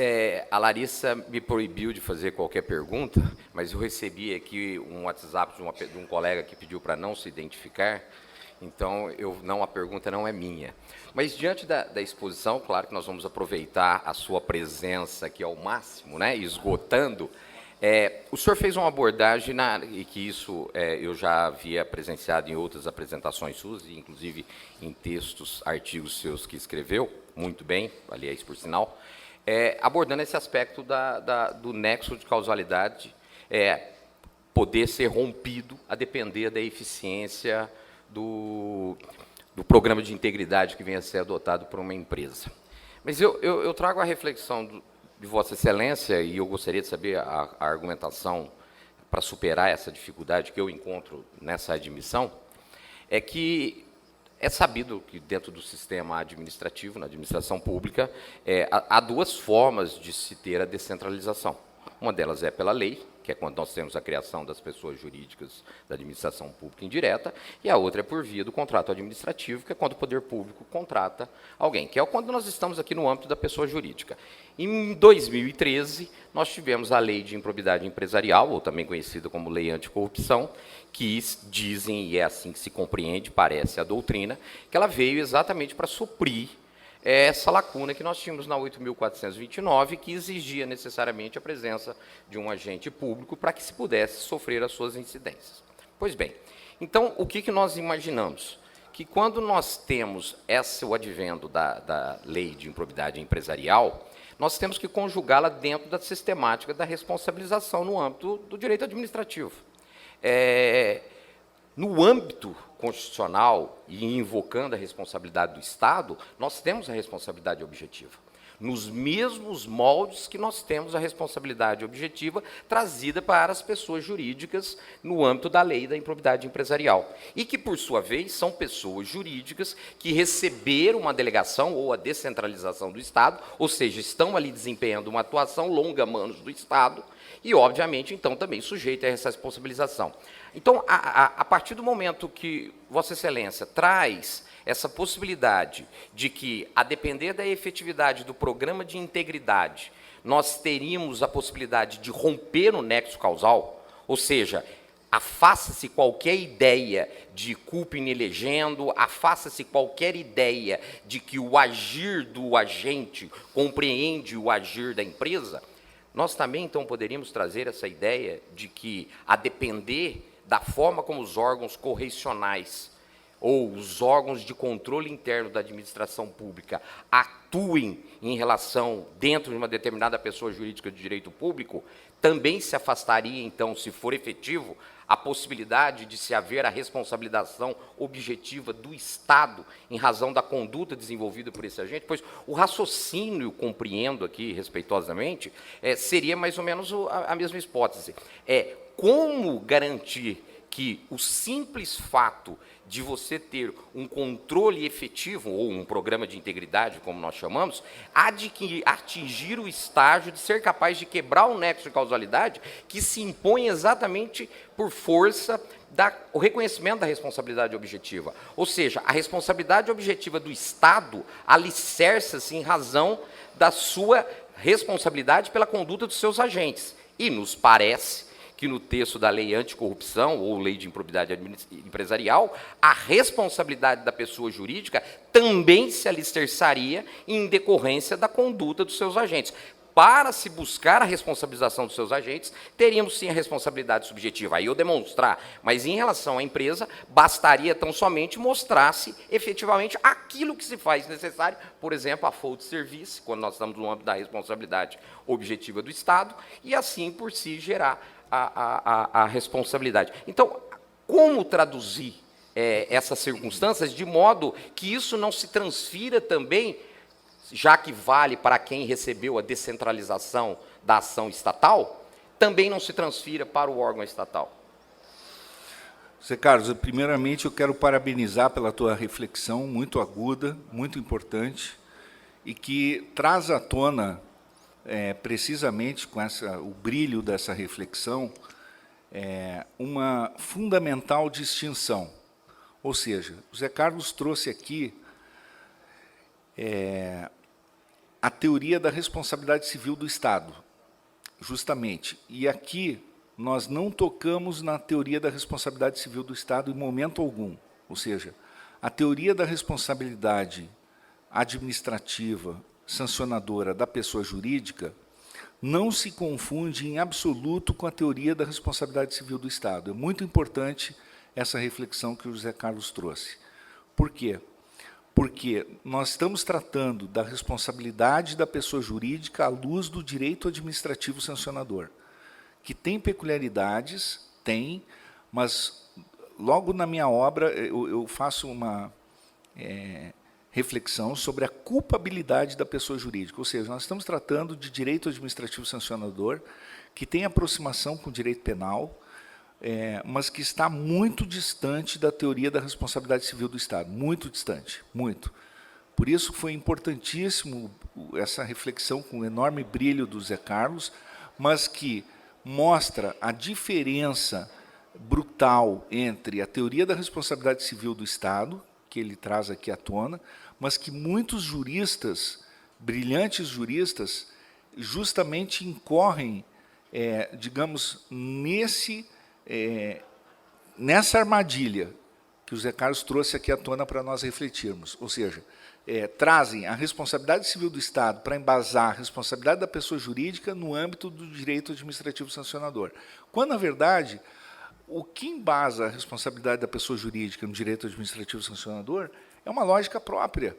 a Larissa me proibiu de fazer qualquer pergunta, mas eu recebi aqui um WhatsApp de um colega que pediu para não se identificar, então a pergunta não é minha. Mas diante da exposição, claro que nós vamos aproveitar a sua presença aqui ao máximo, né, esgotando. O senhor fez uma abordagem, e que isso eu já havia presenciado em outras apresentações suas, inclusive em textos, artigos seus que escreveu, muito bem, aliás, por sinal, abordando esse aspecto do nexo de causalidade, poder ser rompido a depender da eficiência do programa de integridade que venha a ser adotado por uma empresa. Mas eu trago a reflexão de Vossa Excelência, e eu gostaria de saber a argumentação para superar essa dificuldade que eu encontro nessa admissão, é que é sabido que dentro do sistema administrativo, na administração pública, há duas formas de se ter a descentralização. Uma delas é pela lei, que é quando nós temos a criação das pessoas jurídicas da administração pública indireta, e a outra é por via do contrato administrativo, que é quando o poder público contrata alguém, que é quando nós estamos aqui no âmbito da pessoa jurídica. Em 2013, nós tivemos a Lei de Improbidade Empresarial, ou também conhecida como Lei Anticorrupção, que dizem, e é assim que se compreende, parece a doutrina, que ela veio exatamente para suprir essa lacuna que nós tínhamos na 8.429, que exigia necessariamente a presença de um agente público para que se pudesse sofrer as suas incidências. Pois bem, então, o que nós imaginamos? Que quando nós temos o advento da lei de improbidade empresarial, nós temos que conjugá-la dentro da sistemática da responsabilização no âmbito do direito administrativo. No âmbito constitucional e invocando a responsabilidade do Estado, nós temos a responsabilidade objetiva, nos mesmos moldes que nós temos a responsabilidade objetiva trazida para as pessoas jurídicas no âmbito da lei da improbidade empresarial, e que, por sua vez, são pessoas jurídicas que receberam uma delegação ou a descentralização do Estado, ou seja, estão ali desempenhando uma atuação longa-manos do Estado, e, obviamente, então, também sujeita a essa responsabilização. Então, a partir do momento que Vossa Excelência traz essa possibilidade de que, a depender da efetividade do programa de integridade, nós teríamos a possibilidade de romper o nexo causal, ou seja, afasta-se qualquer ideia de culpa in elegendo, afasta-se qualquer ideia de que o agir do agente compreende o agir da empresa, nós também, então, poderíamos trazer essa ideia de que, a depender da forma como os órgãos correicionais ou os órgãos de controle interno da administração pública atuem em relação, dentro de uma determinada pessoa jurídica de direito público, também se afastaria, então, se for efetivo, a possibilidade de se haver a responsabilização objetiva do Estado em razão da conduta desenvolvida por esse agente? Pois o raciocínio, compreendo aqui respeitosamente, seria mais ou menos a mesma hipótese. Como garantir que o simples fato de você ter um controle efetivo, ou um programa de integridade, como nós chamamos, há de atingir o estágio de ser capaz de quebrar o nexo de causalidade que se impõe exatamente por força o reconhecimento da responsabilidade objetiva. Ou seja, a responsabilidade objetiva do Estado alicerça-se em razão da sua responsabilidade pela conduta dos seus agentes. E nos parece que no texto da lei anticorrupção, ou lei de improbidade empresarial, a responsabilidade da pessoa jurídica também se alicerçaria em decorrência da conduta dos seus agentes. Para se buscar a responsabilização dos seus agentes, teríamos sim a responsabilidade subjetiva. Aí eu demonstrar, mas em relação à empresa, bastaria tão somente mostrar-se efetivamente aquilo que se faz necessário, por exemplo, a fault service, quando nós estamos no âmbito da responsabilidade objetiva do Estado, e assim por si gerar a responsabilidade. Então, como traduzir essas circunstâncias de modo que isso não se transfira também, já que vale para quem recebeu a descentralização da ação estatal, também não se transfira para o órgão estatal? Zé Carlos, primeiramente eu quero parabenizar pela tua reflexão muito aguda, muito importante, e que traz à tona, precisamente com o brilho dessa reflexão, uma fundamental distinção. Ou seja, o Zé Carlos trouxe aqui a teoria da responsabilidade civil do Estado, justamente. E aqui nós não tocamos na teoria da responsabilidade civil do Estado em momento algum. Ou seja, a teoria da responsabilidade administrativa sancionadora da pessoa jurídica não se confunde em absoluto com a teoria da responsabilidade civil do Estado. É muito importante essa reflexão que o José Carlos trouxe. Por quê? Porque nós estamos tratando da responsabilidade da pessoa jurídica à luz do direito administrativo sancionador, que tem peculiaridades, mas logo na minha obra eu faço uma reflexão sobre a culpabilidade da pessoa jurídica, ou seja, nós estamos tratando de direito administrativo sancionador, que tem aproximação com o direito penal, mas que está muito distante da teoria da responsabilidade civil do Estado, muito distante, muito. Por isso foi importantíssimo essa reflexão com enorme brilho do Zé Carlos, mas que mostra a diferença brutal entre a teoria da responsabilidade civil do Estado, que ele traz aqui à tona, mas que muitos juristas, brilhantes juristas, justamente incorrem, digamos, nessa armadilha que o Zé Carlos trouxe aqui à tona para nós refletirmos. Ou seja, trazem a responsabilidade civil do Estado para embasar a responsabilidade da pessoa jurídica no âmbito do direito administrativo sancionador. Quando, na verdade, o que embasa a responsabilidade da pessoa jurídica no direito administrativo sancionador é uma lógica própria,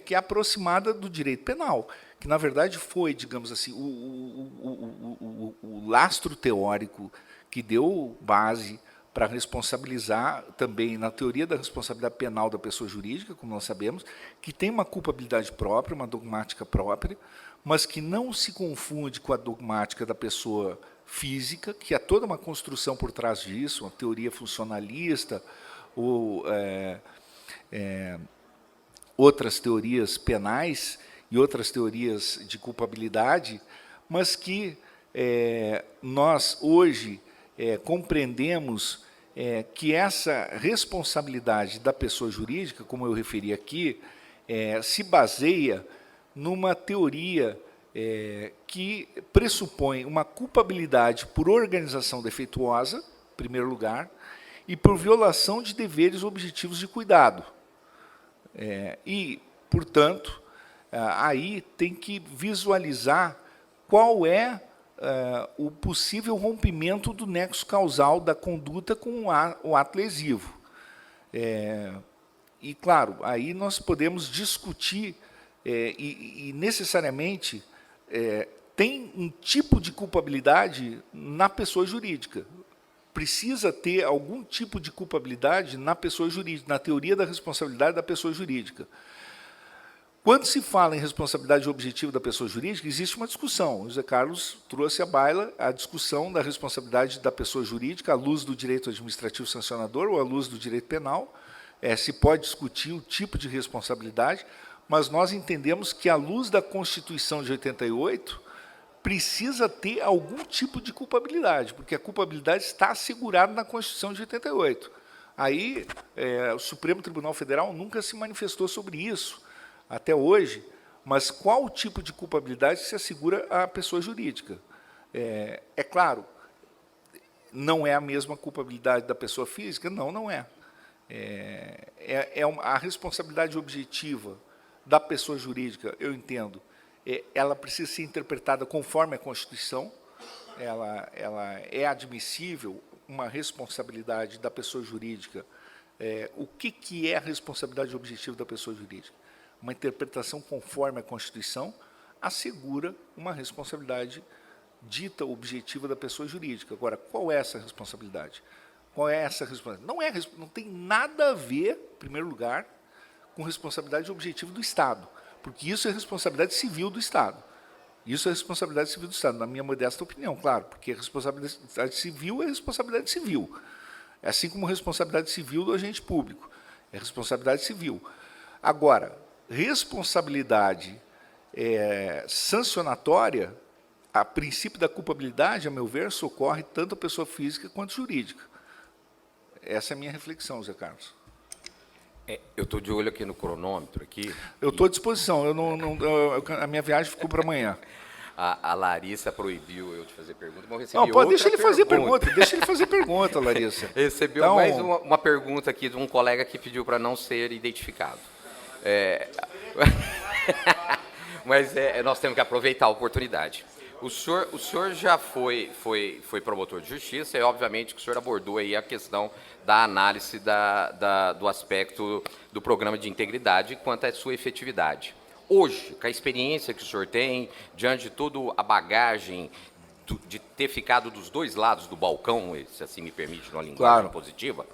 que é aproximada do direito penal, que, na verdade, foi, digamos assim, o lastro teórico que deu base para responsabilizar também na teoria da responsabilidade penal da pessoa jurídica, como nós sabemos, que tem uma culpabilidade própria, uma dogmática própria, mas que não se confunde com a dogmática da pessoa física, que há toda uma construção por trás disso, uma teoria funcionalista, ou outras teorias penais e outras teorias de culpabilidade, mas que nós, hoje, compreendemos que essa responsabilidade da pessoa jurídica, como eu referi aqui, se baseia numa teoria que pressupõe uma culpabilidade por organização defeituosa, em primeiro lugar, e por violação de deveres objetivos de cuidado. E, portanto, aí tem que visualizar qual é o possível rompimento do nexo causal da conduta com o ato lesivo. E, claro, aí nós podemos discutir, necessariamente, tem um tipo de culpabilidade na pessoa jurídica. Precisa ter algum tipo de culpabilidade na pessoa jurídica, na teoria da responsabilidade da pessoa jurídica. Quando se fala em responsabilidade objetiva da pessoa jurídica, existe uma discussão. O José Carlos trouxe à baila a discussão da responsabilidade da pessoa jurídica à luz do direito administrativo sancionador ou à luz do direito penal. Se pode discutir o tipo de responsabilidade, mas nós entendemos que, à luz da Constituição de 88, precisa ter algum tipo de culpabilidade, porque a culpabilidade está assegurada na Constituição de 88. Aí, o Supremo Tribunal Federal nunca se manifestou sobre isso, até hoje, mas qual o tipo de culpabilidade se assegura à pessoa jurídica? É claro, não é a mesma culpabilidade da pessoa física? Não, não é. A responsabilidade objetiva da pessoa jurídica, eu entendo, ela precisa ser interpretada conforme a Constituição, ela é admissível uma responsabilidade da pessoa jurídica. O que é a responsabilidade objetiva da pessoa jurídica? Uma interpretação conforme a Constituição assegura uma responsabilidade dita objetiva da pessoa jurídica. Agora, qual é essa responsabilidade? Qual é essa responsabilidade? Não tem nada a ver, em primeiro lugar, com responsabilidade objetiva do Estado, porque isso é responsabilidade civil do Estado. Isso é responsabilidade civil do Estado, na minha modesta opinião, claro, porque a responsabilidade civil é responsabilidade civil. É assim como a responsabilidade civil do agente público. É responsabilidade civil. Agora, responsabilidade sancionatória, a princípio da culpabilidade, a meu ver, socorre tanto a pessoa física quanto jurídica. Essa é a minha reflexão, Zé Carlos. Eu estou de olho aqui no cronômetro. Eu estou à disposição. A minha viagem ficou para amanhã. A Larissa proibiu eu de fazer pergunta. Não, pode, deixa ele fazer pergunta. Deixa ele fazer pergunta, Larissa. Recebeu então, mais uma pergunta aqui de um colega que pediu para não ser identificado. Mas nós temos que aproveitar a oportunidade. O senhor já foi promotor de justiça e, obviamente, que o senhor abordou aí a questão da análise do aspecto do programa de integridade quanto à sua efetividade. Hoje, com a experiência que o senhor tem, diante de toda a bagagem de ter ficado dos dois lados do balcão, se assim me permite, numa linguagem positiva,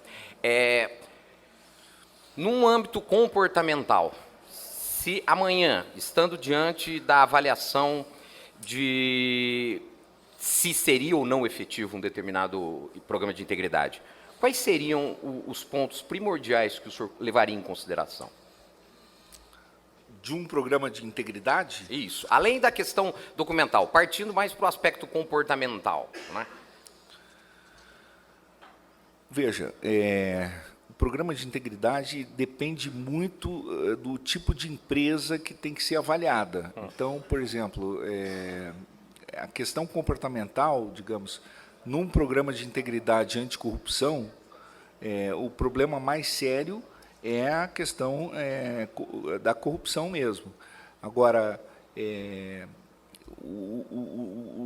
num âmbito comportamental, se amanhã, estando diante da avaliação de se seria ou não efetivo um determinado programa de integridade, quais seriam os pontos primordiais que o senhor levaria em consideração? De um programa de integridade? Isso. Além da questão documental, partindo mais para o aspecto comportamental, né? Veja, o programa de integridade depende muito do tipo de empresa que tem que ser avaliada. Então, por exemplo, a questão comportamental, digamos, num programa de integridade anticorrupção, o problema mais sério é a questão da corrupção mesmo. Agora,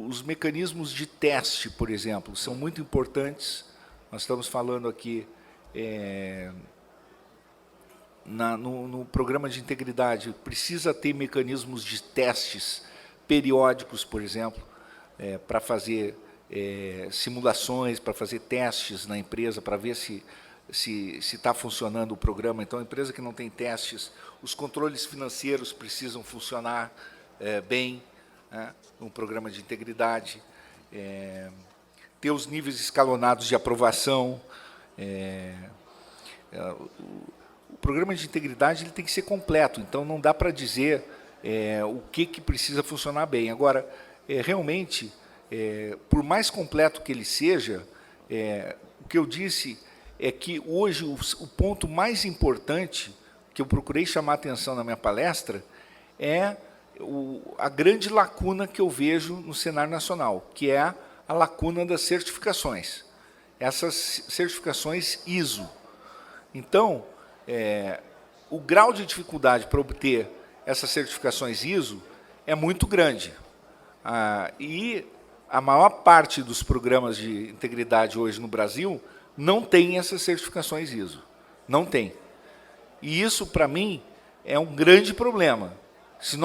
os mecanismos de teste, por exemplo, são muito importantes. Nós estamos falando aqui no programa de integridade, precisa ter mecanismos de testes periódicos, por exemplo, para fazer simulações, para fazer testes na empresa, para ver se está funcionando o programa. Então, a empresa que não tem testes, os controles financeiros precisam funcionar bem, né, no programa de integridade, ter os níveis escalonados de aprovação. O programa de integridade ele tem que ser completo, então não dá para dizer o que precisa funcionar bem. Agora, realmente, por mais completo que ele seja, o que eu disse é que hoje o ponto mais importante que eu procurei chamar a atenção na minha palestra é a grande lacuna que eu vejo no cenário nacional, que é a lacuna das certificações, essas certificações ISO. Então, o grau de dificuldade para obter essas certificações ISO é muito grande. E a maior parte dos programas de integridade hoje no Brasil não tem essas certificações ISO. Não tem. E isso, para mim, é um grande problema. Se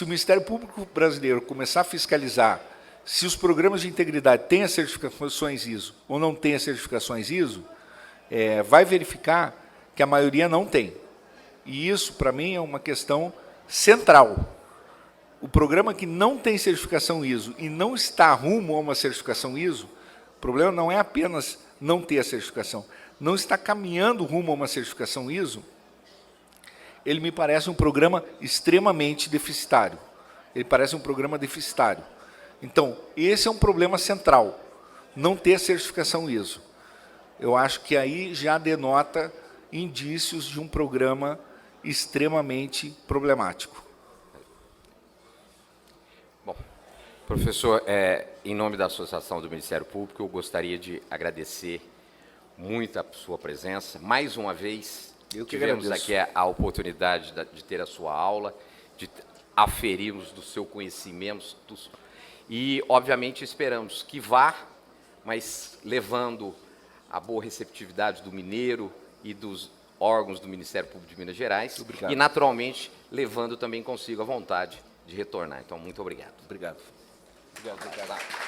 o Ministério Público Brasileiro começar a fiscalizar se os programas de integridade têm as certificações ISO ou não têm as certificações ISO, vai verificar que a maioria não tem. E isso, para mim, é uma questão central. O programa que não tem certificação ISO e não está rumo a uma certificação ISO, o problema não é apenas não ter a certificação, não está caminhando rumo a uma certificação ISO, ele me parece um programa extremamente deficitário. Ele parece um programa deficitário. Então, esse é um problema central, não ter a certificação ISO. Eu acho que aí já denota indícios de um programa extremamente problemático. Bom, professor, em nome da Associação do Ministério Público, eu gostaria de agradecer muito a sua presença. Mais uma vez, tivemos aqui a oportunidade de ter a sua aula, de aferirmos do seu conhecimento, e, obviamente, esperamos que vá, mas levando a boa receptividade do mineiro e dos órgãos do Ministério Público de Minas Gerais. Obrigado. E, naturalmente, levando também consigo a vontade de retornar. Então, muito obrigado. Obrigado. Obrigado.